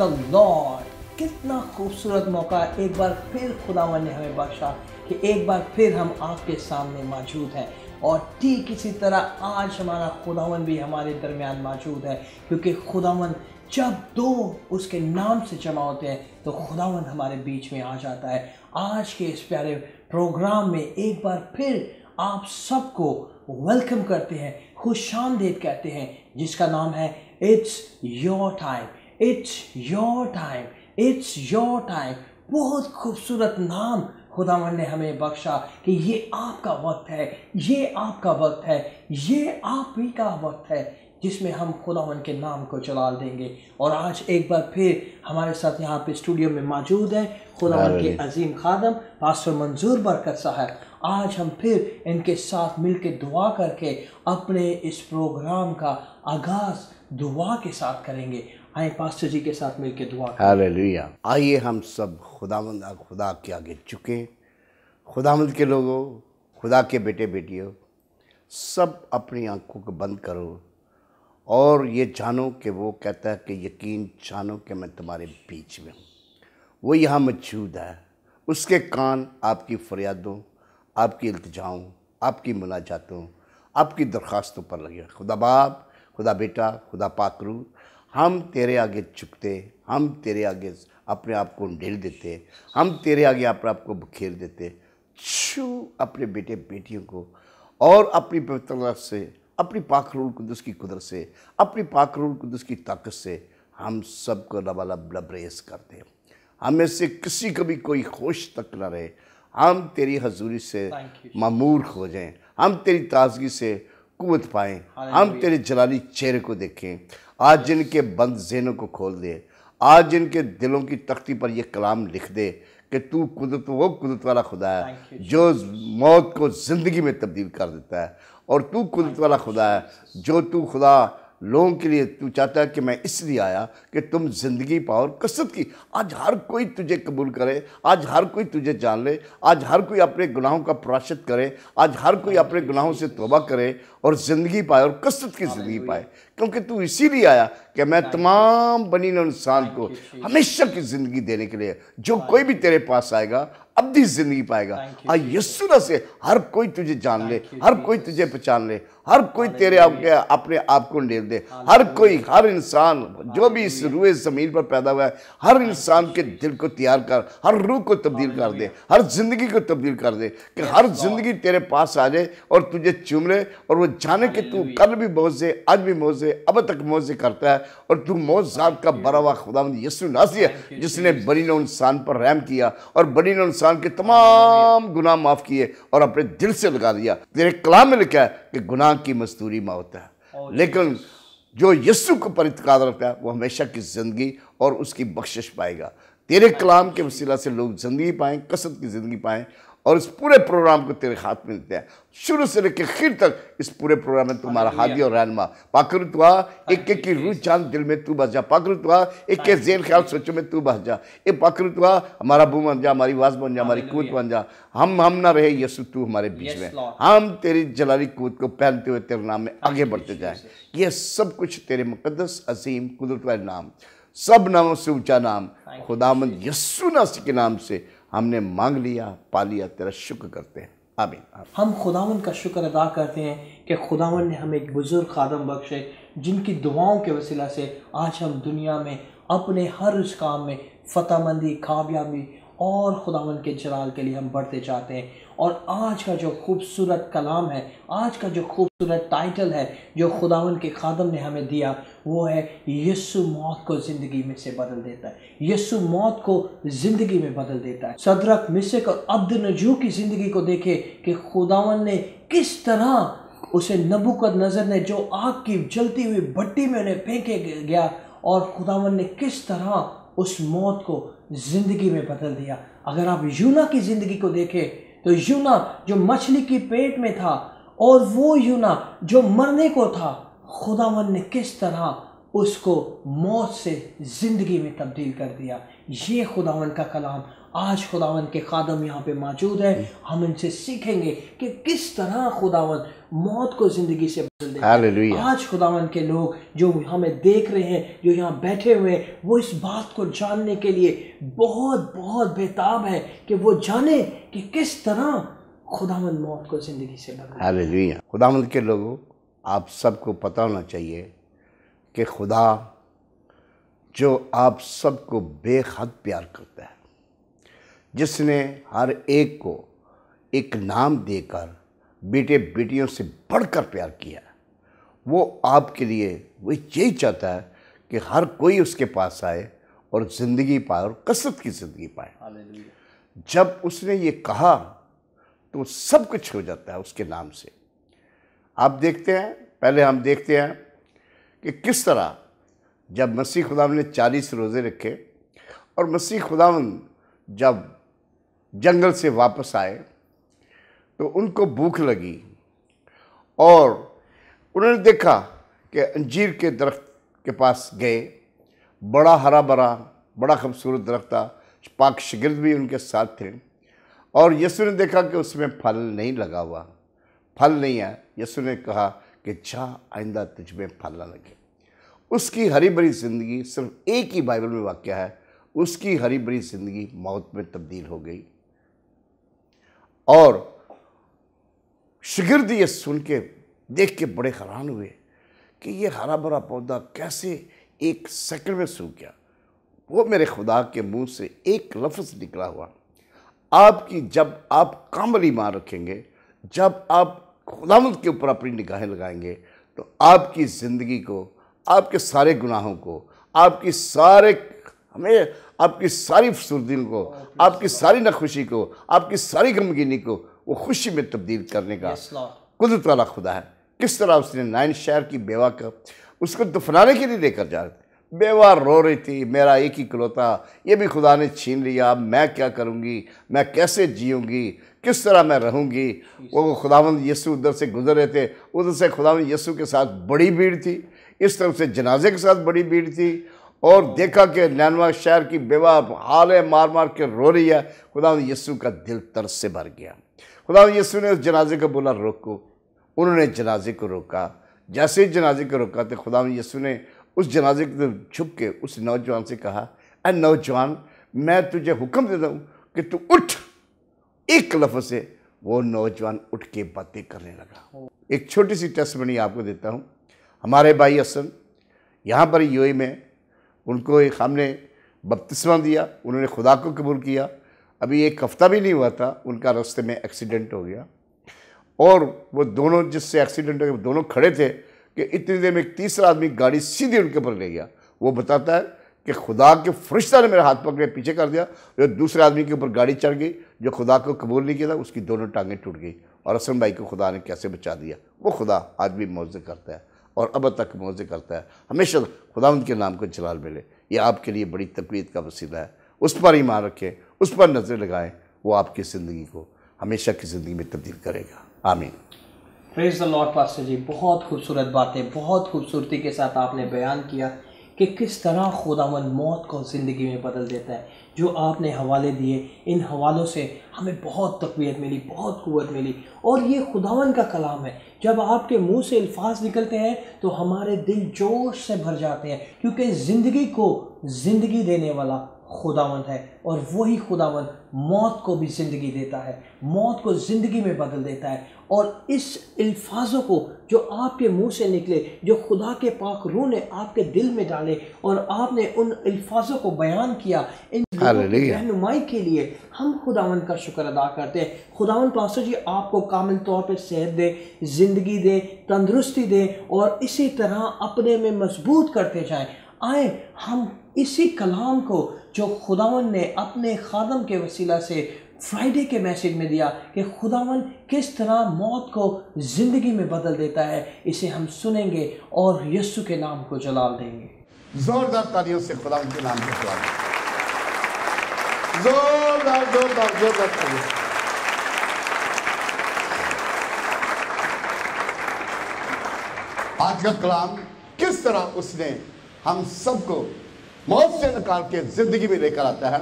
The Lord. कितना खूबसूरत मौका एक बार फिर खुदावन ने हमें बख्शा कि एक बार फिर हम आपके सामने मौजूद हैं। और ठीक इसी तरह आज हमारा खुदावन भी हमारे दरमियान मौजूद है, क्योंकि खुदावन जब दो उसके नाम से जमा होते हैं तो खुदावन हमारे बीच में आ जाता है। आज के इस प्यारे प्रोग्राम में एक बार फिर आप सबको वेलकम करते हैं, खुशामदीद कहते हैं, जिसका नाम है it's your time, it's your time, it's your time. बहुत खूबसूरत नाम खुदावन ने हमें बख्शा कि ये आपका वक्त है, ये आपका वक्त है, ये आप ही का वक्त है जिसमें हम खुदावन के नाम को जलाल देंगे। और आज एक बार फिर हमारे साथ यहाँ पे स्टूडियो में मौजूद है खुदावन के अजीम खादम पास्टर मंजूर बरकत साहब। आज हम फिर इनके साथ मिलकर दुआ करके अपने इस प्रोग्राम का आगाज़ दुआ के साथ करेंगे। आए पास्टर जी के साथ मिलकर दुआ करें। हालेलुया। आइए हम सब खुदा के आगे झुकें। खुदावंद के लोगों, खुदा के बेटे बेटियों, सब अपनी आंखों को बंद करो और ये जानो कि वो कहता है कि यकीन जानो कि मैं तुम्हारे बीच में हूँ। वो यहाँ मौजूद है। उसके कान आपकी फरियादों, आपकी इल्तिजाओं, आपकी मुनाजातों, आपकी दरख्वास्तों पर लगे। खुदा बाप, खुदा बेटा, खुदा पाकरू, हम तेरे आगे झुकते, हम तेरे आगे अपने आप को ढेल देते, हम तेरे आगे अपने आप को बखेर देते। छू अपने बेटे बेटियों को और अपनी पवित्रता से, अपनी पाक रूह कुदस की कुदरत से, अपनी पाक रूह कुदस की ताकत से हम सबको लबालब लबरेज करते हैं। हमें से किसी को भी कोई होश तक न रहे। हम तेरी हजूरी से मामूर हो जाएं, हम तेरी ताजगी से कुव्वत पाएँ, हम तेरे जलाली चेहरे को देखें। आज जिनके बंद ज़हनों को खोल दे, आज जिनके दिलों की तख्ती पर यह कलाम लिख दे कि तू कुदरत, वो कुदरत वाला खुदा है जो मौत को ज़िंदगी में तब्दील कर देता है। और तू कुदरत वाला खुदा है जो तू खुदा लोगों के लिए तू चाहता है कि मैं इसलिए आया कि तुम ज़िंदगी पाओ और कसरत की। आज हर कोई तुझे कबूल करे, आज हर कोई तुझे जान ले, आज हर कोई अपने गुनाहों का प्रायश्चित करे, आज हर कोई अपने गुनाहों से तौबा करे और ज़िंदगी पाए और कसरत की ज़िंदगी पाए। क्योंकि तू इसीलिए आया कि मैं तमाम बनी इंसान को हमेशा की ज़िंदगी देने के लिए, जो कोई भी तेरे पास आएगा अब्दी ज़िंदगी पाएगा। आज यीशु से हर कोई तुझे जान ले, हर कोई तुझे पहचान ले, हर कोई तेरे अपने आप को ढेल दे। हर कोई, हर इंसान जो भी इस रूए ज़मीन पर पैदा हुआ है, हर इंसान के दिल को तैयार कर, हर रूह को तब्दील कर दे, हर ज़िंदगी को तब्दील कर दे कि हर ज़िंदगी तेरे पास आ जाए और तुझे चूम ले और वो जाने कि तू कल भी मौज़े, आज भी मौज़े, अब तक मौज़े करता है और तू मौज़ात का बरा हुआ खुदावंद यीशु नाज़री है जिसने बनी नौ इंसान पर रहम किया और बनी नौ इंसान के तमाम गुनाह माफ़ किए और अपने दिल से लगा दिया। तेरे कलाम में लिखा है कि गुनाह की मजदूरी मौत है, लेकिन जो यीशु को पर इत्काद रखता है वो हमेशा की ज़िंदगी और उसकी बख्शिश पाएगा। तेरे कलाम के वसीला से लोग ज़िंदगी पाएँ, कसरत की ज़िंदगी पाएँ। और इस पूरे प्रोग्राम को तेरे हाथ में देते हैं, शुरू से लेकर आखिर तक इस पूरे प्रोग्राम में तुम्हारा हादी और रहनुमा। पाकर तुआ एक एक की रूह जान दिल में तू बस जा, पाकर तुआ एक एक ज़हन ख्याल सोचो में तू बस जा। ए पाकर तुआ हमारा बू बन जा, हमारी आवाज़ बन जा, हमारी कुव्वत बन जा। हम ना रहे यीशु, तू हमारे बीच में, हम तेरी जलाली कुव्वत को पहनते हुए तेरे नाम में आगे बढ़ते जाएँ। यह सब कुछ तेरे मुकद्दस अजीम कुदरत वाले नाम, सब नामों से ऊँचा नाम खुदावंद यीशु मसीह के नाम से हमने मांग लिया, पा लिया। तेरा शुक्र करते हैं, आमीन। हम खुदावन का शुक्र अदा करते हैं कि खुदावन ने हमें एक बुजुर्ग खादम बख्शे जिनकी दुआओं के वसीला से आज हम दुनिया में अपने हर उस काम में फतहमंदी, कामयाबी और खुदावन के जलाल के लिए हम बढ़ते जाते हैं। और आज का जो खूबसूरत कलाम है, आज का जो खूबसूरत टाइटल है जो खुदावन के खादम ने हमें दिया, वो है यीशु मौत को ज़िंदगी में से बदल देता है। यीशु मौत को ज़िंदगी में बदल देता है। सदरक, मिशक और अब्दनजू की ज़िंदगी को देखे कि खुदावन ने किस तरह उसे नबूकदनेस्सर ने जो आग की जलती हुई भट्टी में उन्हें फेंके गया और खुदावन ने किस तरह उस मौत को ज़िंदगी में बदल दिया। अगर आप यूना की ज़िंदगी को देखें तो यूना जो मछली की पेट में था और वो यूना जो मरने को था, खुदावन ने किस तरह उसको मौत से ज़िंदगी में तब्दील कर दिया। ये खुदावन का कलाम आज खुदावन के खादम यहाँ पे मौजूद है, हम इनसे सीखेंगे कि किस तरह खुदावन मौत को जिंदगी से बदल देता है। हालेलुया। आज खुदावन के लोग जो हमें देख रहे हैं, जो यहाँ बैठे हुए हैं, वो इस बात को जानने के लिए बहुत बहुत बेताब है कि वो जाने कि किस तरह खुदावन मौत को जिंदगी से बदल। हालेलुया। खुदावंद के लोगों, आप सबको पता होना चाहिए कि खुदा जो आप सबको बेहद प्यार करता है, जिसने हर एक को एक नाम देकर बेटे बेटियों से बढ़कर प्यार किया, वो आपके लिए वो यही चाहता है कि हर कोई उसके पास आए और ज़िंदगी पाए और कसरत की ज़िंदगी पाए। जब उसने ये कहा तो सब कुछ हो जाता है उसके नाम से। आप देखते हैं, पहले हम देखते हैं कि किस तरह जब मसीह खुदावंद ने 40 रोज़े रखे और मसीह खुदावंद जब जंगल से वापस आए तो उनको भूख लगी और उन्होंने देखा कि अंजीर के दरख्त के पास गए। बड़ा हरा भरा, बड़ा खूबसूरत दरख्त था, पाक शागिर्द भी उनके साथ थे और यीशु ने देखा कि उसमें फल नहीं लगा हुआ, फल नहीं है। यीशु ने कहा कि जा, आइंदा तुझ में फल ना लगे। उसकी हरी भरी ज़िंदगी, सिर्फ एक ही बाइबल में वाक्य है, उसकी हरी भरी ज़िंदगी मौत में तब्दील हो गई। और शागिर्द ये सुन के, देख के बड़े हैरान हुए कि ये हरा भरा पौधा कैसे एक सेकंड में सूख गया। वो मेरे खुदा के मुंह से एक लफ्ज़ निकला हुआ, आपकी जब आप कामल ईमान रखेंगे, जब आप खुदावंद के ऊपर अपनी निगाहें लगाएंगे, तो आपकी ज़िंदगी को, आपके सारे गुनाहों को, आपकी सारी फुसर्दी को, आपकी सारी नाखुशी को, आपकी सारी गमगीनी को वो खुशी में तब्दील करने का कुदरत वाला खुदा है। किस तरह उसने नाइन शहर की बेवा का उसको दफनाने के लिए लेकर जा रहे थे। बेवा रो रही थी, मेरा एक ही इकलौता, ये भी खुदा ने छीन लिया, मैं क्या करूँगी, मैं कैसे जीऊँगी, किस तरह मैं रहूँगी। वो खुदावंद यीशु उधर से गुजर रहे थे, उधर से खुदावंद यीशु के साथ बड़ी भीड़ थी, इस तरफ से जनाजे के साथ बड़ी भीड़ थी और देखा कि नैनवा शहर की बेवा हाले मार मार के रो रही है। खुदावंद यीशु का दिल तरस से भर गया। खुदावंद यीशु ने उस जनाजे को बोला रोको, उन्होंने जनाजे को रोका। जैसे ही जनाजे को रोका तो खुदावंद यीशु ने उस जनाजे को छुप के उस नौजवान से कहा, ऐ नौजवान, मैं तुझे हुक्म देता हूँ कि तू उठ। एक लफ्ज़ से वो नौजवान उठ के बातें करने लगा। एक छोटी सी टेस्टमनी आपको देता हूँ। हमारे भाई हसन यहाँ पर यूएई में, उनको एक हमने बपतिस्मा दिया, उन्होंने खुदा को कबूल किया। अभी एक हफ्ता भी नहीं हुआ था, उनका रास्ते में एक्सीडेंट हो गया और वो दोनों, जिससे एक्सीडेंट हो गया, दोनों खड़े थे कि इतनी देर में एक तीसरा आदमी गाड़ी सीधे उनके ऊपर ले गया। वो बताता है कि खुदा के फरिश्ता ने मेरा हाथ पकड़े पीछे कर दिया, जो दूसरे आदमी के ऊपर गाड़ी चढ़ गई, जो खुदा को कबूल नहीं किया था, उसकी दोनों टांगें टूट गई और हसन भाई को खुदा ने कैसे बचा दिया। वो खुदा आज भी मौजे करता है और अब तक मौजे करता है। हमेशा खुदावंद के नाम को जलाल मिले। ये आपके लिए बड़ी तकवीत का वसीला है। उस पर ईमान रखें, उस पर नज़र लगाएं, वो आपकी ज़िंदगी को हमेशा की ज़िंदगी में तब्दील करेगा। आमीन। प्रेज़ द लॉर्ड पास्टर जी, बहुत खूबसूरत बातें, बहुत खूबसूरती के साथ आपने बयान किया कि किस तरह खुदावंद मौत को ज़िंदगी में बदल देता है। जो आपने हवाले दिए, इन हवालों से हमें बहुत तक़वियत मिली, बहुत क़ुव्वत मिली और ये खुदावंद का कलाम है। जब आपके मुंह से अल्फाज निकलते हैं तो हमारे दिल जोश से भर जाते हैं, क्योंकि ज़िंदगी को ज़िंदगी देने वाला खुदावंद है और वही खुदावंद मौत को भी ज़िंदगी देता है, मौत को ज़िंदगी में बदल देता है। और इस अल्फाजों को जो आपके मुंह से निकले, जो खुदा के पाक रूह ने आपके दिल में डाले और आपने उन अल्फाजों को बयान किया, इन लोगों की रहनुमाई के लिए हम खुदावंद का शुक्र अदा करते हैं। खुदावंद पास्टर जी आपको कामिल तौर पर सेहत दे, ज़िंदगी दे, तंदुरुस्ती दे और इसी तरह अपने में मजबूत करते जाएं। आए हम इसी कलाम को जो खुदावंद ने अपने खादम के वसीला से फ्राइडे के मैसेज में दिया कि खुदावंद किस तरह मौत को ज़िंदगी में बदल देता है, इसे हम सुनेंगे और यीशु के नाम को जलाल देंगे। जोरदार तालियों से खुदावंद के नाम को जलाल दें। जोरदार जोरदार जोरदार तालियों। आज का कलाम किस तरह उसने हम सबको मौत से निकाल के जिंदगी में लेकर आता है।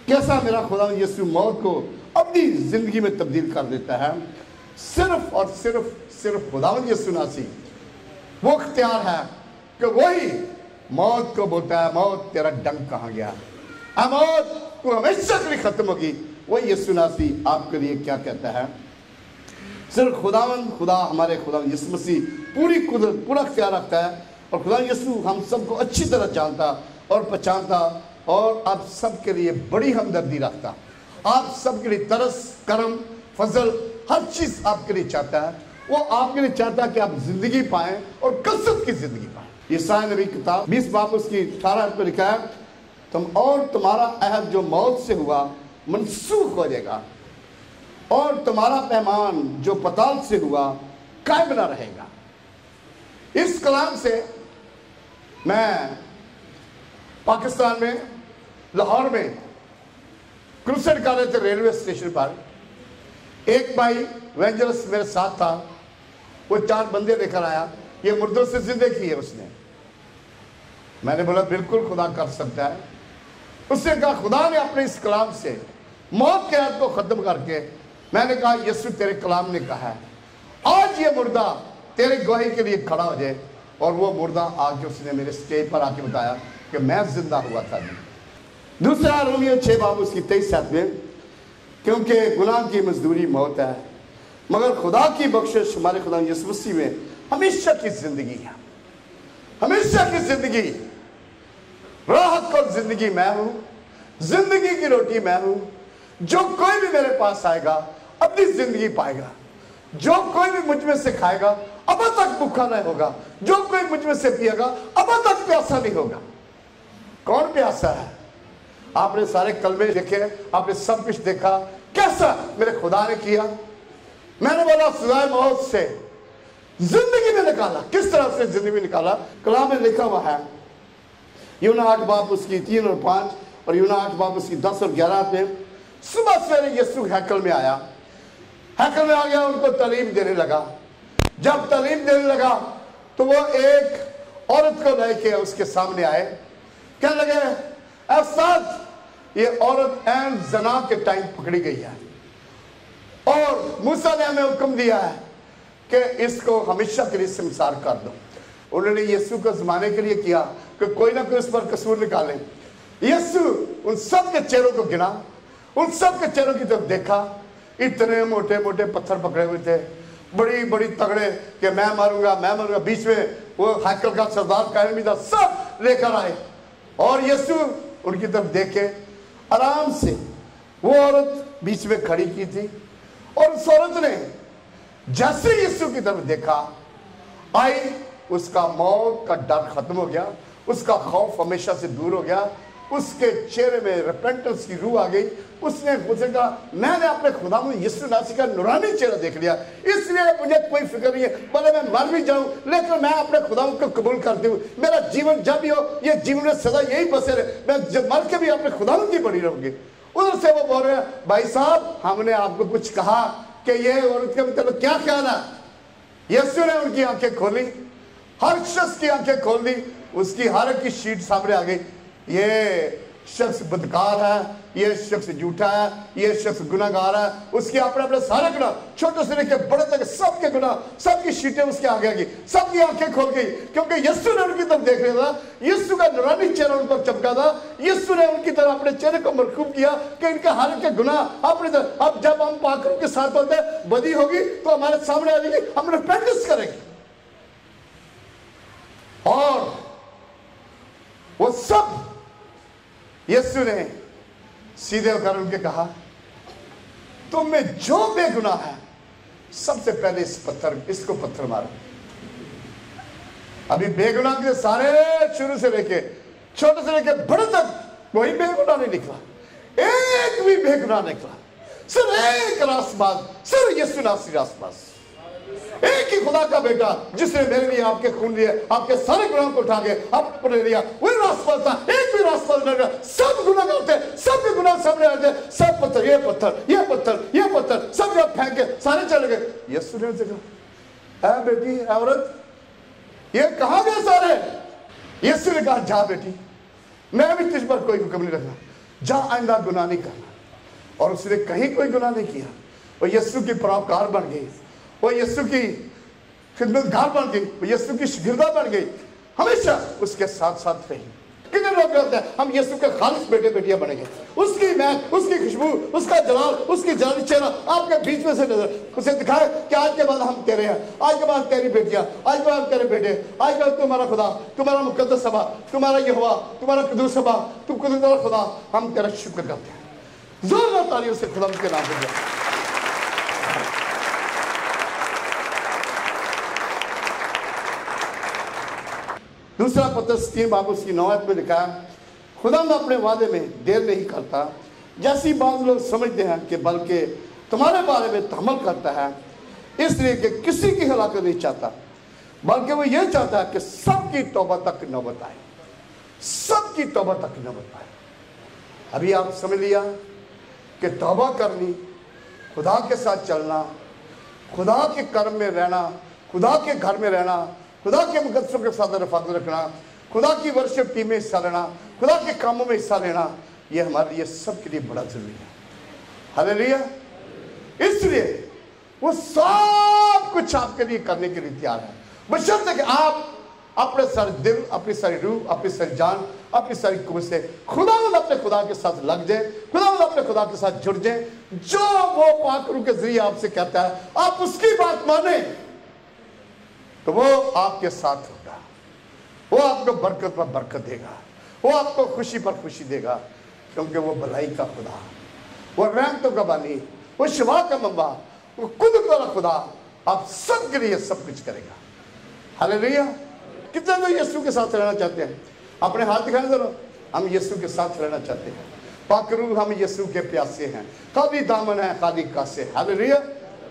कैसा मेरा खुदा यीशु मौत को अपनी जिंदगी में तब्दील कर देता है। सिर्फ और सिर्फ खुदावंद यीशु मसीह वो अख्तियार है कि वही मौत को बोलता है, मौत तेरा डंक कहाँ गया, मौत को हमेशा के लिए खत्म होगी। वही यीशु मसीह आपके लिए क्या कहता है। सिर्फ खुदा हमारे खुदावंद यीशु मसीह पूरी कुदरत पूरा अख्तियार रखता है और खुदा यीशु हम सबको अच्छी तरह जानता और पहचानता और आप सबके लिए बड़ी हमदर्दी रखता, आप सबके लिए तरस करम फजल हर चीज आपके लिए चाहता है। वो आपके लिए चाहता है कि आप जिंदगी पाएं और कसरत की जिंदगी पाएं। यशायाह नबी किताब 20 बाब उसकी 18 पे लिखा है, तुम और तुम्हारा अहद जो मौत से हुआ मनसूख हो जाएगा और तुम्हारा पैमान जो पताल से हुआ कायम बना रहेगा। इस कलाम से मैं पाकिस्तान में लाहौर में क्रूसेड कर रहे थे, रेलवे स्टेशन पर एक भाई वेंजरस मेरे साथ था, वो 4 बंदे लेकर आया, ये मुर्दों से जिंदगी की है उसने। मैंने बोला बिल्कुल खुदा कर सकता है। उसने कहा खुदा ने अपने इस कलाम से मौत के हद को खत्म करके, मैंने कहा यीशु तेरे कलाम ने कहा है आज ये मुर्दा तेरे गवाही के लिए खड़ा हो जाए। और वो मुर्दा आके उसने मेरे स्टेज पर आके बताया कि मैं जिंदा हुआ था। दूसरा रोमियो 6 बाब उसकी 23 में, क्योंकि गुनाह की मजदूरी मौत है मगर खुदा की बख्शिश हमारे खुदा यीशु मसीह में हमेशा की जिंदगी है। हमेशा की जिंदगी, राहत और जिंदगी मैं हूं, जिंदगी की रोटी मैं हूं। जो कोई भी मेरे पास आएगा अपनी जिंदगी पाएगा, जो कोई भी मुझ में से खाएगा अब तक भूखा नहीं होगा, जो कोई मुझ में से पिएगा अब तक प्यासा नहीं होगा। कौन प्यासा है? आपने सारे कलमे देखे, आपने सब कुछ देखा, कैसा मेरे खुदा ने किया। मैंने बोला सिवाय मौत से जिंदगी में निकाला। किस तरह से जिंदगी में निकाला? कलाम में लिखा हुआ है यूना 8 बाब उसकी 3 और 5 और यूना 8 बाब उसकी 10 और 11 पे, सुबह सवेरे यीशु हैकल में आया, हैकल में आ गया, उनको तालीम देने लगा। जब तालीम देने लगा तो वो एक औरत को लेके उसके सामने आए, कहने लगे अफसाद ये औरत ऐन जना के टाइम पकड़ी गई है और मूसा ने हमें हुक्म दिया है कि इसको हमेशा के लिए संसार कर दो। उन्होंने यीशु को जमाने के लिए किया कि कोई ना कोई उस पर कसूर निकाले। यीशु उन सब के चेहरों को गिना, उन सब के चेहरों की तरफ देखा, इतने मोटे मोटे पत्थर पकड़े हुए थे, बड़ी बड़ी तगड़े कि मैं मारूंगा। बीच में वो हैकल का सरदार कायन भी था, सब लेकर आए और यीशु उनकी तरफ देखे। आराम से वो औरत बीच में खड़ी की थी और उस औरत ने जैसे यीशु की तरफ देखा आई, उसका मौत का डर खत्म हो गया, उसका खौफ हमेशा से दूर हो गया, उसके चेहरे में रिपेंटेंस की रूह आ गई। उसने मुझे कहा मैंने अपने खुदा में यीशु मसीह का नूरानी चेहरा देख लिया, इसलिए मुझे कोई फिक्र नहीं है, भले मैं मर भी जाऊं लेकिन मैं अपने खुदा को कबूल करती हूँ। मेरा जीवन जब भी हो ये जीवन में सदा यही बसे रहे, मैं जब मर के भी अपने खुदा की बड़ी रहूंगी। उधर से वो बोल रहे हैं भाई साहब हमने आपको कुछ कहा कि ये औरत के मतलब क्या ख्याल है। यीशु ने उनकी आंखें खोली, हर शख्स की आंखें खोल दी, उसकी हर एक की शीट सामने आ गई। ये शख्स बदकार है, ये शख्स झूठा है, ये शख्स गुनाहगार है। उसके अपने अपने सारे गुनाह छोटे से लेकर बड़े तक सबके गुनाह, सबकी शीटें उसके आगे आ गई, सबकी आंखें खोल गई, क्योंकि यीशु ने उनकी तरफ देख रहा था, यीशु का नूरानी चेहरा उन पर चमका था। यीशु ने उनकी तरफ अपने चेहरे को मरकूब किया कि इनके हर एक के गुनाह अपनी तरफ। अब जब हम पाकरों के साथ होते हैं बदी होगी तो हमारे सामने आ जाएगी, हम रिपेंटेंस करेंगे। और वो सब यीशु ने सीधे होकर उनके कहा तुम में जो बेगुनाह है सबसे पहले इसको पत्थर मारो। अभी बेगुनाह के सारे शुरू से लेके छोटे से लेके बड़े तक कोई बेगुनाह नहीं निकला, एक भी बेगुनाह निकला, सिर्फ एक रास्तबाज, सिर्फ यीशु नासरी रास्तबाज, एक ही खुदा का बेटा जिसने मेरे लिए आपके खून लिए, आपके सारे गुनाहों को उठा के आपको ले लिया, वही रास्तबाज था। एक भी रास्तबाज नहीं रहा, सब गुनाह करते, सबके गुनाह सामने आते, सब पत्थर, ये पत्थर, ये पत्थर, ये पत्थर, सब जब फेंक के सारे चले गए। यीशु ने कहा ऐ बेटी औरत ये कहां गए सारे? यीशु ने कहा जा बेटी मैं भी तुझ पर कोई हुक्म नहीं रखना, जा आइंदा गुनाह नहीं करना। और उसने कहीं कोई गुनाह नहीं किया, वो यीशु की परोपकार बन गई, वो यीशु की खिदमतगार बन गई, वो यीशु की शागिर्दा बन गई, हमेशा उसके साथ साथ रही। कितने लोग कहते हैं हम यीशु के खालिस बेटे बेटियां बनेंगे, उसकी महक, उसकी खुशबू, उसका जलाल, उसकी जानी चेहरा आपके बीच में से नजर उसे दिखाए कि आज के बाद हम तेरे हैं, आज के बाद तेरी बेटियां, आज के बाद तेरे बेटे, आज के बाद तुम्हारा खुदा, तुम्हारा मुकद्दस सभा, तुम्हारा यहोवा, तुम्हारा कुदूस सभा, तुम कुदूस खुदा, हम तेरा शुक्र करते हैं। जोरदार तालियों से खुदा के नाम पे। दूसरा पत्रस 3 उसकी 9 में लिखा है, खुदा अपने वादे में देर नहीं करता जैसी बात लोग समझते हैं कि बल्कि तुम्हारे बारे में तहम्मुल करता है, इसलिए कि किसी की हलाकत नहीं चाहता, बल्कि वो ये चाहता है कि सबकी तौबा तक नौबत आए, सबकी तौबा तक नौबत आए। अभी आप समझ लिया कि तौबा करनी, खुदा के साथ चलना, खुदा के कर्म में रहना, खुदा के घर में रहना, खुदा के मुकद्दसों के साथ रफाकत रखना, खुदा की वर्शिप टीम में हिस्सा लेना, खुदा के कामों में हिस्सा लेना, ये हमारे लिए सबके लिए बड़ा जरूरी है। हालेलुया। इसलिए वो सब कुछ आपके लिए करने के लिए तैयार है, बशर्ते कि आप अपने सारे दिल, अपनी सारी रूह, अपनी सारी जान, अपनी सारी कुवत से अपने खुदा के साथ लग जाए, अपने खुदा के साथ जुड़ जाए। जो वो पाक रूह के जरिए आपसे कहता है आप उसकी बात माने, तो वो आपके साथ होगा, वो आपको बरकत पर बरकत देगा, वो आपको खुशी पर खुशी देगा, क्योंकि वो भलाई का खुदा, वो रहमतों का बानी, वो शिफा का मंबा, वो कुदरत वाला खुदा आप सबके लिए सब कुछ करेगा। हालेलुया। कितने लोग यीशु के साथ रहना चाहते हैं? अपने हाथ दिखाएं जरा। हम यीशु के साथ रहना चाहते हैं। पाक रूह, हम यीशु के प्यासे हैं, खाली दामन है खाली कासे। हालेलुया।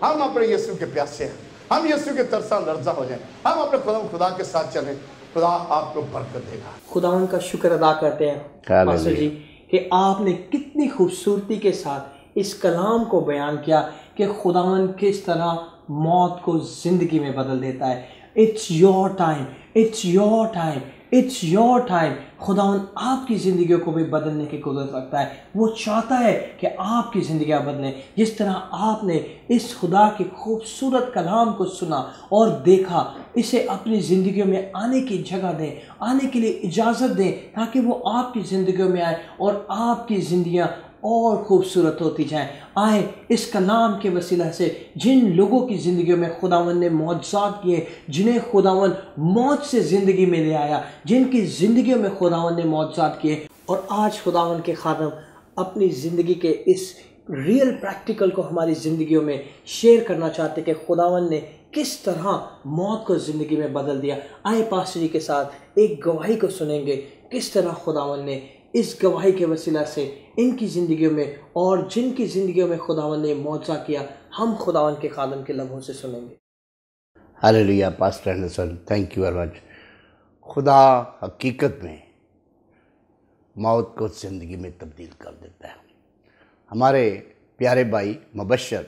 हम अपने यीशु के प्यासे हैं, हम यीशु के तरसा लर्जा हो जाएं, हम अपने खुदा के साथ चलें, खुदा आपको बरकत देगा। खुदावन का शुक्र अदा करते हैं पास्टर जी कि आपने कितनी खूबसूरती के साथ इस कलाम को बयान किया कि खुदावन किस तरह मौत को ज़िंदगी में बदल देता है। It's your time, it's your time, it's your time. खुदावन आपकी ज़िंदगियों को भी बदलने की कुदरत रखता है। वो चाहता है कि आपकी ज़िंदगियाँ बदलें। जिस तरह आपने इस खुदा के खूबसूरत कलाम को सुना और देखा, इसे अपनी ज़िंदगियों में आने की जगह दें, आने के लिए इजाज़त दें, ताकि वो आपकी ज़िंदगियों में आए और आपकी ज़िंदगियाँ और खूबसूरत होती जाएं। आए इस कलाम के वसीला से जिन लोगों की ज़िंदगियों में खुदावन ने मौजज़ात किए, जिन्हें खुदावन मौत से ज़िंदगी में ले आया, जिनकी ज़िंदगियों में खुदावन ने मौजज़ात किए, और आज खुदावन के खादम अपनी ज़िंदगी के इस रियल प्रैक्टिकल को हमारी ज़िंदगियों में शेयर करना चाहते कि खुदावन ने किस तरह मौत को ज़िंदगी में बदल दिया। आए पास्टर जी के साथ एक गवाही को सुनेंगे, किस तरह खुदावन ने इस गवाही के वसीला से इनकी ज़िंदगियों में और जिनकी ज़िंदगियों में खुदावन ने मौजज़ा किया, हम खुदावन के खादम के लबों से सुनेंगे। Hallelujah. Pastor Anderson, thank you very much. खुदा हकीकत में मौत को ज़िंदगी में तब्दील कर देता है। हमारे प्यारे भाई मुबश्शिर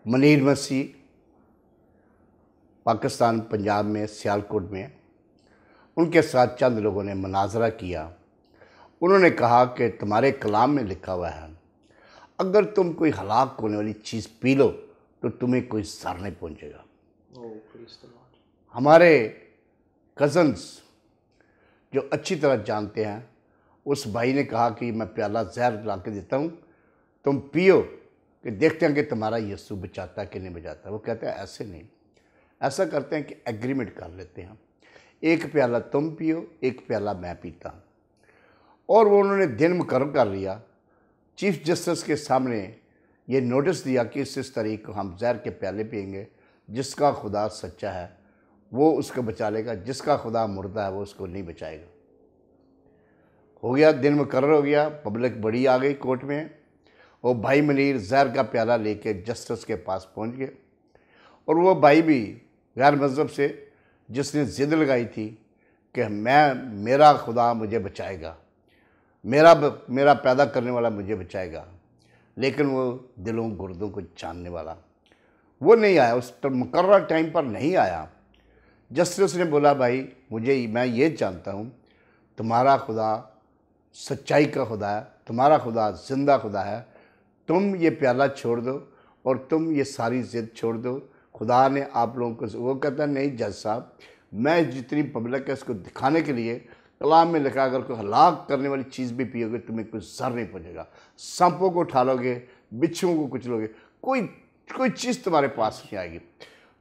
मनीर मसीह पाकिस्तान पंजाब में सियालकोट में, उनके साथ चंद लोगों ने मुनाजरा किया। उन्होंने कहा कि तुम्हारे कलाम में लिखा हुआ है अगर तुम कोई हलाक होने वाली चीज़ पी लो तो तुम्हें कोई सर नहीं पहुँचेगा। हमारे कज़न्स जो अच्छी तरह जानते हैं, उस भाई ने कहा कि मैं प्याला जहर ला के देता हूँ, तुम पियो कि देखते हैं कि तुम्हारा यीशु बचाता कि नहीं बचाता। वो कहते हैं ऐसे नहीं, ऐसा करते हैं कि एग्रीमेंट कर लेते हैं, एक प्याला तुम पियो, एक प्याला मैं पीता हूँ। और वो उन्होंने दिन मुकर्रर कर लिया। चीफ जस्टिस के सामने ये नोटिस दिया कि इस तारीख को हम जहर के प्याले पिएंगे, जिसका खुदा सच्चा है वो उसको बचा लेगा, जिसका खुदा मुर्दा है वो उसको नहीं बचाएगा। हो गया, दिन मुकर्रर हो गया, पब्लिक बड़ी आ गई कोर्ट में। वो भाई मनीर जहर का प्याला लेके जस्टिस के पास पहुंच गए, और वो भाई भी गैर मज़हब से, जिसने ज़िद लगाई थी कि मेरा खुदा मुझे बचाएगा, मेरा पैदा करने वाला मुझे बचाएगा, लेकिन वो दिलों गुर्दों को जानने वाला वो नहीं आया, उस मुकर्रर टाइम पर नहीं आया। जस्टिस ने बोला भाई मैं ये जानता हूँ तुम्हारा खुदा सच्चाई का खुदा है, तुम्हारा खुदा जिंदा खुदा है। तुम ये प्याला छोड़ दो और तुम ये सारी जिद छोड़ दो। खुदा ने आप लोगों को, वो कहता है नहीं जज साहब, मैं जितनी पब्लिक है इसको दिखाने के लिए कलाम में लिखा, अगर कोई हलाक करने वाली चीज़ भी पियोगे तुम्हें कोई सर नहीं पहुँचेगा। सांपों को उठा लोगे, बिच्छुओं को कुचलोगे, कोई चीज़ तुम्हारे पास नहीं आएगी।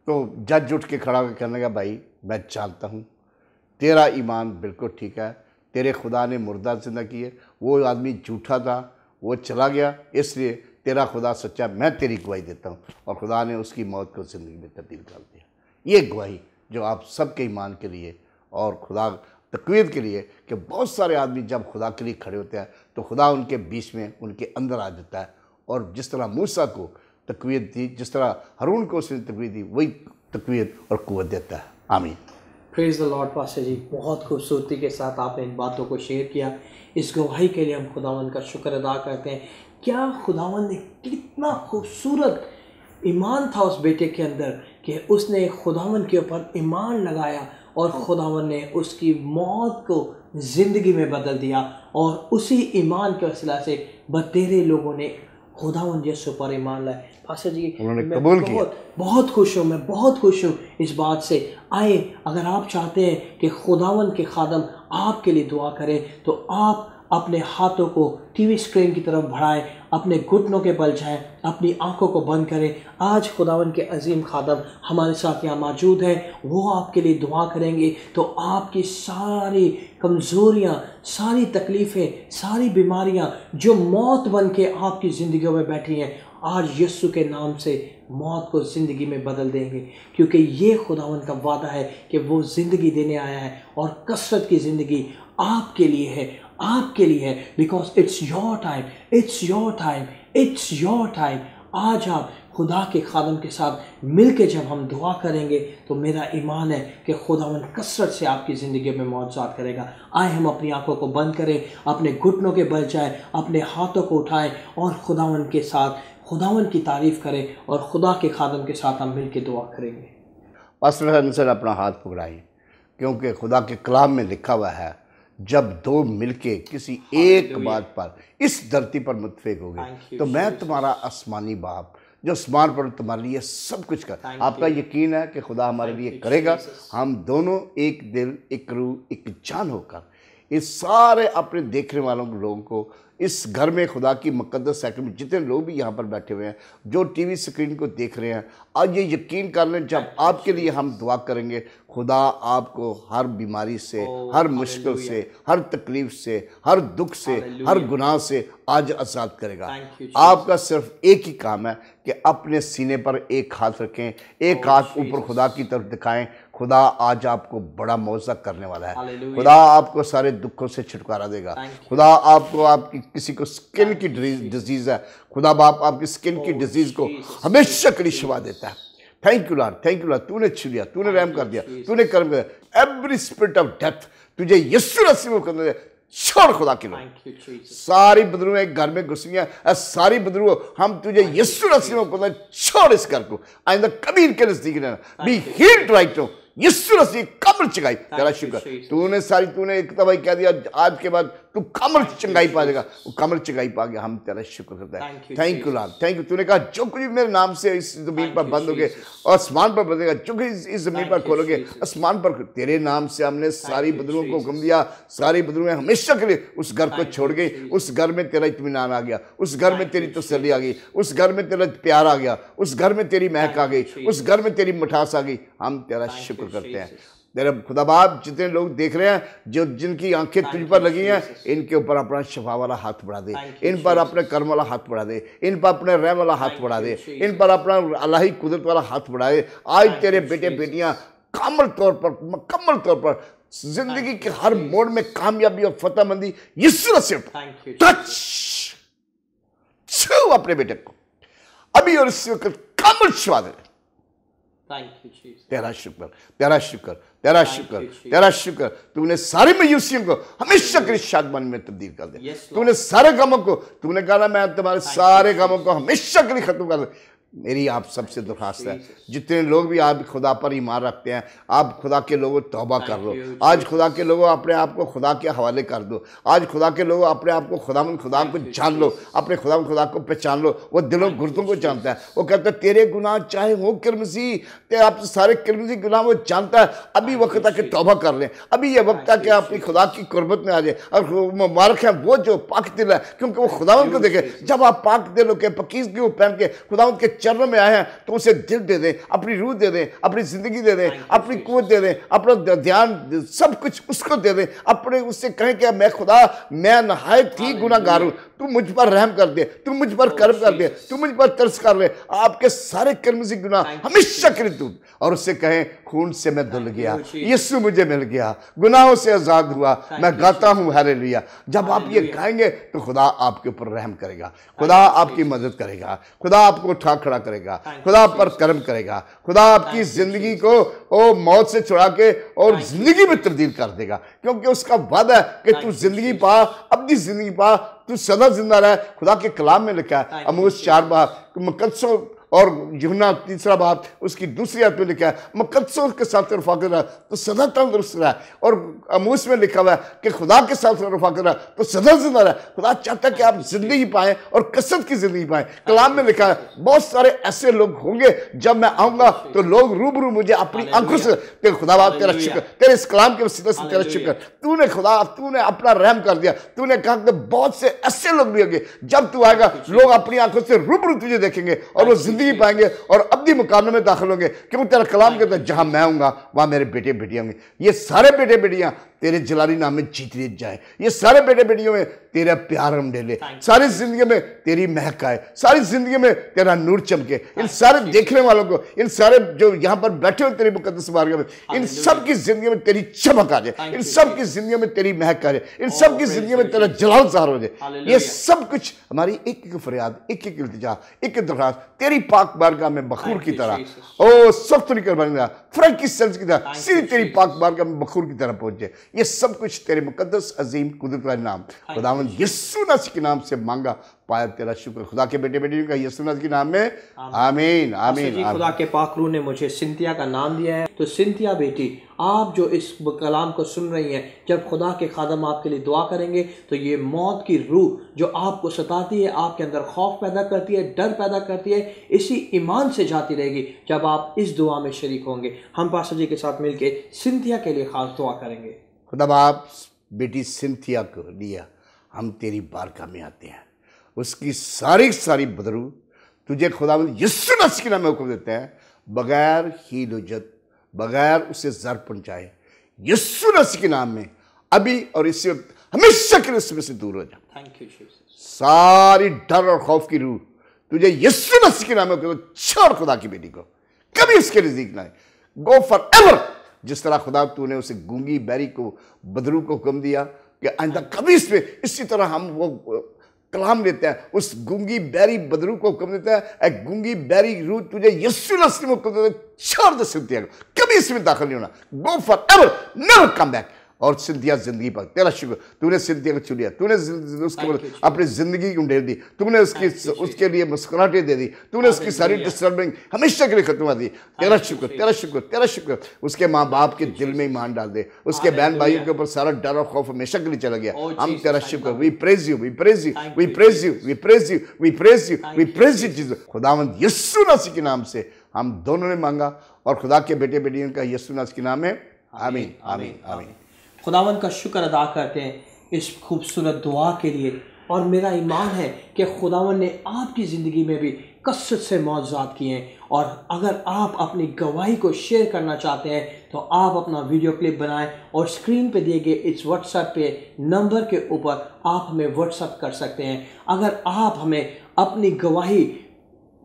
तो जज उठ के खड़ा होकर कहने लगा, भाई मैं जानता हूँ तेरा ईमान बिल्कुल ठीक है, तेरे खुदा ने मुर्दा जिंदा किए, वो आदमी झूठा था, वो चला गया, इसलिए तेरा खुदा सच्चा, मैं तेरी गवाही देता हूँ। और खुदा ने उसकी मौत को ज़िंदगी में तब्दील कर दिया। ये गवाही जो आप सबके ईमान के लिए और खुदा तकवीद के लिए, कि बहुत सारे आदमी जब खुदा के लिए खड़े होते हैं तो खुदा उनके बीच में, उनके अंदर आ जाता है। और जिस तरह मूसा को तकवीद दी, जिस तरह हारून को उसने तकवीद दी, वही तकवीद और कुव्वत देता है। आमीन। प्रेज द लॉर्ड पास्टर जी, बहुत खूबसूरती के साथ आपने इन बातों को शेयर किया। इस गवाही के लिए हम खुदावन का शुक्र अदा करते हैं। क्या खुदावन ने कितना खूबसूरत ईमान था उस बेटे के अंदर कि उसने खुदावन के ऊपर ईमान लगाया और खुदावन ने उसकी मौत को ज़िंदगी में बदल दिया। और उसी ईमान के वसीला से बतेरे लोगों ने खुदावन यीशु पर ईमान लाए। पास्टर जी, मैं बहुत खुश हूँ, मैं बहुत खुश हूँ इस बात से। आए, अगर आप चाहते हैं कि खुदावन के खादम आपके लिए दुआ करें तो आप अपने हाथों को टीवी स्क्रीन की तरफ बढ़ाएं, अपने घुटनों के बल जाएं, अपनी आंखों को बंद करें। आज खुदावन के अजीम खादम हमारे साथ यहाँ मौजूद हैं, वो आपके लिए दुआ करेंगे। तो आपकी सारी कमज़ोरियाँ, सारी तकलीफ़ें, सारी बीमारियाँ जो मौत बन के आपकी ज़िंदगियों में बैठी हैं, आज यीशु के नाम से मौत को ज़िंदगी में बदल देंगे। क्योंकि ये खुदावन का वादा है कि वो ज़िंदगी देने आया है और कसरत की ज़िंदगी आपके लिए है, आपके लिए है। Because it's your time, it's your time, it's your time. आज आप खुदा के खादम के साथ मिलके जब हम दुआ करेंगे तो मेरा ईमान है कि खुदावन कसरत से आपकी ज़िंदगी में मौजूद करेगा। आए हम अपनी आंखों को बंद करें, अपने घुटनों के बल जाएं, अपने हाथों को उठाएं और खुदावन के साथ खुदावन की तारीफ़ करें और खुदा के खादम के साथ हम मिलके दुआ करेंगे। पास्टर हसन अपना हाथ पकड़ाइए, क्योंकि खुदा के कलाम में लिखा हुआ है, जब दो मिलके किसी एक बात पर इस धरती पर मुत्तफिक हो गए तो मैं तुम्हारा आसमानी बाप जो आसमान पर तुम्हारे लिए सब कुछ कर। आपका यकीन है कि खुदा हमारे लिए करेगा। हम दोनों एक दिल, एक रूह, एक जान होकर इस सारे अपने देखने वालों लोगों को इस घर में खुदा की मुक़द्दस सेक्टर में जितने लोग भी यहाँ पर बैठे हुए हैं, जो टीवी स्क्रीन को देख रहे हैं, आज ये यकीन कर लें जब आपके लिए हम दुआ करेंगे खुदा आपको हर बीमारी से, हर मुश्किल से, हर तकलीफ से, हर दुख से, हर गुनाह से आज आज़ाद करेगा। आपका सिर्फ एक ही काम है कि अपने सीने पर एक हाथ रखें, एक हाथ ऊपर खुदा की तरफ दिखाएं। खुदा आज आपको बड़ा मौज़ा करने वाला है। खुदा आपको सारे दुखों से छुटकारा देगा। खुदा आपको, आपकी किसी को स्किन की डिजीज़ है, खुदा बाप आपकी स्किन की डिजीज़ को हमेशा के लिए शिफा देता है। Thank you Lord, thank you Lord, तूने छू लिया, तूने रहम कर दिया, तूने कर्म कर दिया। एवरी स्पिरिट ऑफ डेथ तुझे यीशु मसीह में करने दे, छोड़ खुदा के लोग। सारी बदरुएं घर में घुस गई, सारी बदरुओं हम तुझे यीशु मसीह में करने, छोड़ इस घर को, आइंदा कभी इनके नजदीक रहना। बी हील्ड राइट नाउ, यीशु मसीह कब्र चंगाई। तेरा शुक्र, तूने एक दफा कह दिया आज के बाद तू कमर चंगाई पा जाएगा, वो कमर चंगाई पा गया। हम तेरा शुक्र करते हैं। Thank you Lord, thank you. तूने कहा जो कुछ मेरे नाम से इस जमीन पर बंद हो गए और आसमान पर बंदेगा, जो कुछ इस जमीन पर खोलोगे आसमान पर, तेरे नाम से हमने सारी बदरुओं को हुक्म दिया, सारी बदरुएं हमेशा के लिए उस घर को छोड़ गई। उस घर में तेरा इत्मीनान आ गया, उस घर में तेरी तसल्ली आ गई, उस घर में तेरा प्यार आ गया, उस घर में तेरी महक आ गई, उस घर में तेरी मिठास आ गई। हम तेरा शुक्र करते हैं। तेरे खुदा बाप, जितने लोग देख रहे हैं, जो जिनकी आंखें तुझ पर लगी हैं, इनके ऊपर अपना शफा वाला हाथ बढ़ा दे, इन पर अपने कर्म वाला हाथ बढ़ा दे, इन पर अपने रहम वाला हाथ बढ़ा दे, इन पर अपना अल्लाही कुदरत वाला हाथ बढ़ा दे। आज तेरे बेटे बेटियां मुकम्मल तौर पर जिंदगी के हर मोड़ में कामयाबी और फतेहमंदी यीशु से टच छू अपने बेटे को अभी और इस वक्त कामल शिफा दे। तेरा शुक्र, तेरा शुक्र, तेरा शुक्र, तेरा शुक्र। तूने सारी मायूसियों को हमेशा के शादमानी में तब्दील कर दे। तूने सारे गमों को, तूने कहा मैं तुम्हारे सारे गमों को हमेशा के लिए खत्म कर दे। मेरी आप सबसे दरख्वास्त है, जितने लोग भी आप खुदा पर ईमान रखते हैं, आप खुदा के लोगों तौबा कर लो। आज खुदा के लोगों अपने आप को खुदा के हवाले कर दो। आज खुदा के लोगों अपने आप को खुदा को जान लो, अपने खुदा को पहचान लो। वो दिलों गुर्दों को जानता है। वो कहता है तेरे गुनाह चाहे हो किरमसी, तेरे आप सारे किरमसी गुनाह वो जानता है। अभी वक्त है कि तौबा कर लें, अभी ये वक्त है कि अपनी खुदा की कुर्बत में आ जाए। और मुबारक है वो जो पाक दिल है, क्योंकि वो खुदावंद को देखे। जब आप पाक दिल होकर पकीज़गी को पहन के खुदावंद के चरणों में आए हैं तो उसे दिल दे दें, अपनी रूह दे दें, अपनी ज़िंदगी दे दें, अपनी कुव्वत दे दें, अपना ध्यान सब कुछ उसको दे दें। अपने उससे कहें कि मैं खुदा, मैं नहायत ही गुनाहगार हूँ, तू मुझ पर रहम कर दे, तू मुझ पर कर्म कर दे, तू मुझ पर तरस कर ले। आपके सारे कर्म से गुनाह हमेशा करे तू। और उससे कहें खून से मैं धुल गया, यीशु मुझे मिल गया, गुनाहों से आज़ाद हुआ, मैं गाता हूँ हालेलुया। जब आप ये गाएंगे तो खुदा आपके ऊपर रहम करेगा, खुदा आपकी मदद करेगा, खुदा आपको उठा खड़ा करेगा, खुदा आप पर कर्म करेगा, खुदा आपकी ज़िंदगी को ओ मौत से छुड़ा के और ज़िंदगी में तब्दील कर देगा। क्योंकि उसका वादा है कि तू ज़िंदगी पा, अपनी ज़िंदगी पा, तू सदा जिंदा रहे। खुदा के कलाम में लिखा है, अमोस 4 बार मुकद्दसों और यूहन्ना 3 बार उसकी दूसरी आयत में लिखा है मुकद्दसों के साथ रफ़ाक़त रहा तो सदा तंदुरुस्त रहा। और अमूस में लिखा हुआ है कि खुदा के साथ रफ़ाक़त रहा तो सदा जिंदा रहा। खुदा चाहता है कि आप जिंदगी पाएं और कसरत की जिंदगी पाएं। कलाम में लिखा है बहुत सारे ऐसे लोग होंगे जब मैं आऊँगा तो लोग रूबरू मुझे अपनी आंखों से, तेरे खुदा तेरा शुक्र, तेरे इस कलाम के वसीले से तेरा शुक्र, तूने खुदा तूने अपना रहम कर दिया। तूने कहा कि बहुत से ऐसे लोग भी होंगे जब तू आएगा लोग अपनी आंखों से रूबरू तुझे देखेंगे और वो जिंदगी पाएंगे और अपनी मुकाबले में दाखिल होंगे। क्योंकि तेरा कलाम कहता है जहां मैं आऊंगा वहां मेरे बेटे बेटियां होंगे। ये सारे बेटे बेटियां तेरे जलाली नाम में जीत ले जाए। ये सारे बेटे बेटियों में तेरा प्यार हम ले ले, सारी जिंदगी में तेरी महक आए, सारी जिंदगी में तेरा नूर चमके। इन सारे देखने वालों को, इन सारे जो यहाँ पर बैठे हो तेरी मुकद्दस बारगाह में, इन सब की जिंदगी में तेरी चमक आ जाए, इन सब की जिंदगी में तेरी महक आ जाए, इन सब की जिंदगी में तेरा जलाल ज़ाहिर हो जाए। ये सब कुछ हमारी एक एक फरियाद, एक एक इल्तिजा, एक एक दरख्वास्त तेरी पाक बारगाह में बखूर की तरह, ओ सख्त निकल बनेगा फ्रैंकिसेंस की तरह सीधी तेरी पाक बारगाह में बखूर की तरह पहुंचे। ये सब कुछ तेरे मुकद्दस अजीम कुदरत वाले नाम खुदावंद यीशु मसीह के नाम से मांगा पाया, तेरा शुक्र। खुदा के बेटे बेटियों का यीशु मसीह के नाम में आमीन आमीन। खुदा के पाक रूह ने मुझे सिंथिया का नाम दिया है। तो सिंथिया बेटी, आप जो इस कलाम को सुन रही हैं, जब खुदा के खादम आपके लिए दुआ करेंगे तो ये मौत की रूह जो आपको सताती है, आपके अंदर खौफ पैदा करती है, डर पैदा करती है, इसी ईमान से जाती रहेगी जब आप इस दुआ में शरीक होंगे। हम पास्टर जी के साथ मिलकर सिंथिया के लिए खास दुआ करेंगे। खुदा बाप बेटी सिंथिया को लिया हम तेरी बारगाह में आते हैं, उसकी सारी बदरू तुझे खुदावंद यीशु मसीह के नाम में हुक्म देते हैं, बगैर हील उजत, बगैर उसे जर पहुंचाए, यीशु मसीह के नाम में अभी और इसी वक्त हमेशा के लिए उसमें से दूर हो जा। Thank you Jesus. सारी डर और खौफ की रूह तुझे यीशु मसीह के नाम में छोड़, खुदा की बेटी को कभी उसके नजदीक ना आए, गो फॉर एवर। जिस तरह खुदा तूने उसे गूंगी बैरी को, बदरू को हुक्म दिया कि आइंदा कभी इसमें, इसी तरह हम वो कलाम लेते हैं, उस गूंगी बैरी बदरू को हुक्म देता है, एक गूंगी बैरी रूह तुझे यीशु मसीह में हुक्म देता है, छोड़ दे सिंथिया को, कभी इसमें दाखिल नहीं होना, go for ever, never come back. और सिंथिया जिंदगी पर तेरा शुक्र, तूने सिंथिया को चुनिया, तूने उसको अपनी जिंदगी उंडेल दी, तूने उसके लिए मुस्कुराहटें दे दी, तूने उसकी सारी डिस्टर्बिंग हमेशा के लिए खत्म कर दी। तेरा शुक्र, तेरा शुक्र, तेरा शुक्र। उसके माँ बाप के दिल में ईमान डाल दे, उसके बहन भाइयों के ऊपर सारा डर और खौफ हमेशा के लिए चला गया। हम तेरा शुक्र, we praise you, we praise you, we praise you, we praise you, we praise you, we praise you Jesus. खुदावंद यीशु मसीह के नाम से हम दोनों ने मांगा और खुदा के बेटे बेटियों का यीशु मसीह के नाम में आमीन आमीन आमीन। खुदावंद का शुक्र अदा करते हैं इस खूबसूरत दुआ के लिए। और मेरा ईमान है कि खुदावंद ने आपकी ज़िंदगी में भी कसरत से मौजूद किए हैं। और अगर आप अपनी गवाही को शेयर करना चाहते हैं तो आप अपना वीडियो क्लिप बनाएं और स्क्रीन पे दिए गए इस व्हाट्सएप पे नंबर के ऊपर आप हमें व्हाट्सएप कर सकते हैं। अगर आप हमें अपनी गवाही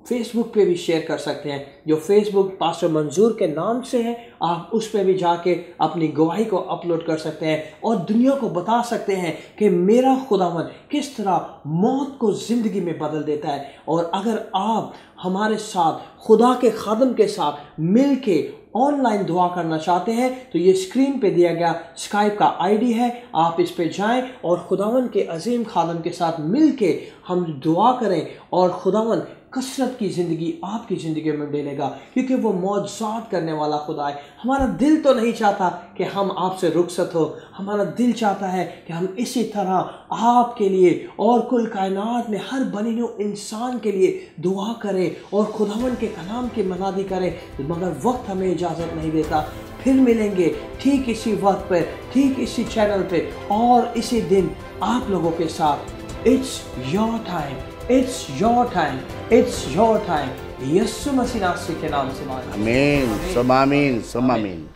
फेसबुक पे भी शेयर कर सकते हैं, जो फेसबुक पास्टर मंजूर के नाम से है, आप उस पे भी जाके अपनी गवाही को अपलोड कर सकते हैं और दुनिया को बता सकते हैं कि मेरा खुदावंद किस तरह मौत को ज़िंदगी में बदल देता है। और अगर आप हमारे साथ खुदा के खादम के साथ मिल के ऑनलाइन दुआ करना चाहते हैं तो ये स्क्रीन पे दिया गया स्काइप का आईडी है, आप इस पे जाएं और खुदावंद के अजीम खादम के साथ मिल के हम दुआ करें और खुदावंद कसरत की ज़िंदगी आपकी ज़िंदगी में डालेगा, क्योंकि वो मौजज़ात करने वाला खुदा है। हमारा दिल तो नहीं चाहता कि हम आपसे रुखसत हो, हमारा दिल चाहता है कि हम इसी तरह आपके लिए और कुल कायनात में हर बने हुए इंसान के लिए दुआ करें और खुदावन के कलाम की मनादी करें, मगर वक्त हमें इजाज़त नहीं देता। फिर मिलेंगे ठीक इसी वक्त पर, ठीक इसी चैनल पे और इसी दिन आप लोगों के साथ। It's your time, it's your time, it's your time. यीशु मसीह नासरी के नाम से मांगते हैं। आमीन, सब आमीन, सब आमीन।